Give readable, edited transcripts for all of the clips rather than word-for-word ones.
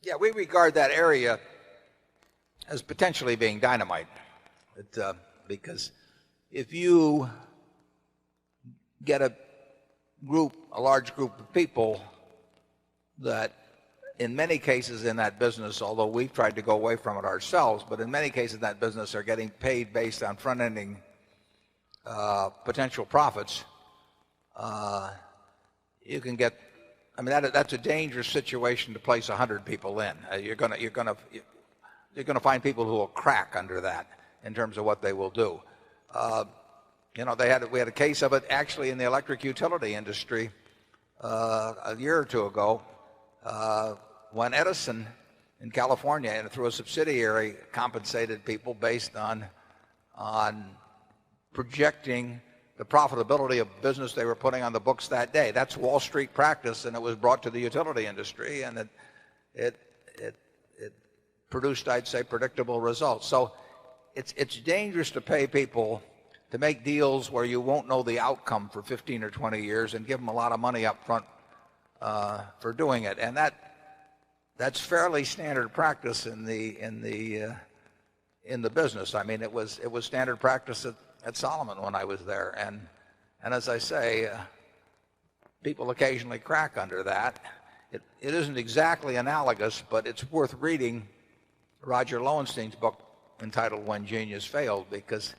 Yeah, we regard that area as potentially being dynamite. Because if you get a large group of people that in many cases in that business, although we've tried to go away from it ourselves, but in many cases in that business are getting paid based on front-ending potential profits, you can get, I mean, that's a dangerous situation to place 100 people in. You're going to find people who will crack under that in terms of what they will do. You know, we had a case of it actually in the electric utility industry a year or two ago when Edison in California and through a subsidiary compensated people based on projecting the profitability of business they were putting on the books that day. That's Wall Street practice, and it was brought to the utility industry, and it produced, I'd say, predictable results. So it's dangerous to pay people to make deals where you won't know the outcome for 15 or 20 years and give them a lot of money up front for doing it. And that's fairly standard practice in the business. I mean, it was standard practice at Solomon when I was there, and as I say, people occasionally crack under that. It isn't exactly analogous, but it's worth reading Roger Lowenstein's book entitled When Genius Failed, because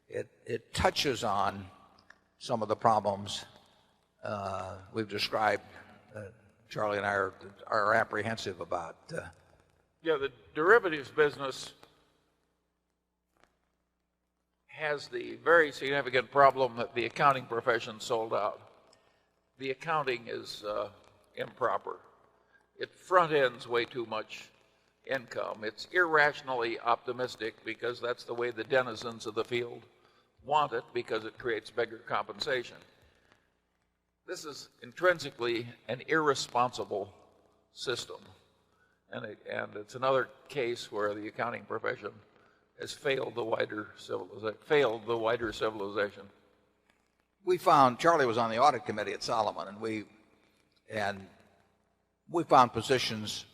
it touches on some of the problems we've described. Charlie and I are apprehensive about. Yeah, the derivatives business has the very significant problem that the accounting profession sold out. The accounting is improper. It front ends way too much income. It's irrationally optimistic because that's the way the denizens of the field want it, because it creates bigger compensation. This is intrinsically an irresponsible system, and it's another case where the accounting profession has failed the wider civilization. We found, Charlie was on the audit committee at Solomon, and we found positions,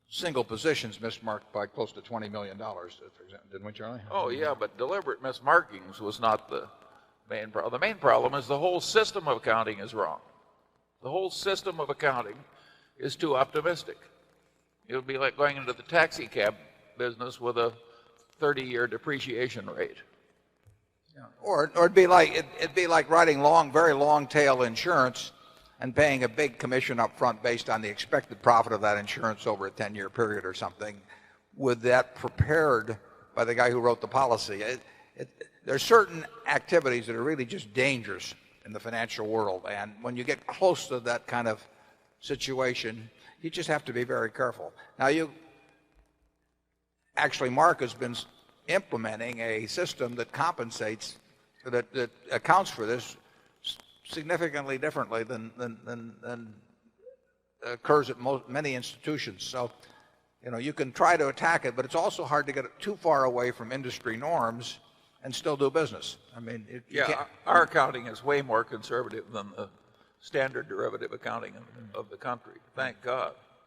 single positions mismarked by close to $20 million, for example, didn't we, Charlie? Oh yeah, but deliberate mismarkings was not the main problem. The main problem is the whole system of accounting is wrong. The whole system of accounting is too optimistic. It would be like going into the taxi cab business with a 30-year depreciation rate. Yeah. Or it'd be like writing very long tail insurance and paying a big commission up front based on the expected profit of that insurance over a 10-year period or something, with that prepared by the guy who wrote the policy. There's certain activities that are really just dangerous in the financial world, and when you get close to that kind of situation, you just have to be very careful. Now, Mark has been implementing a system that compensates, that accounts for this significantly differently than occurs at many institutions. So, you know, you can try to attack it, but it's also hard to get it too far away from industry norms and still do business. I mean, our accounting is way more conservative than the standard derivative accounting of the country. Thank God.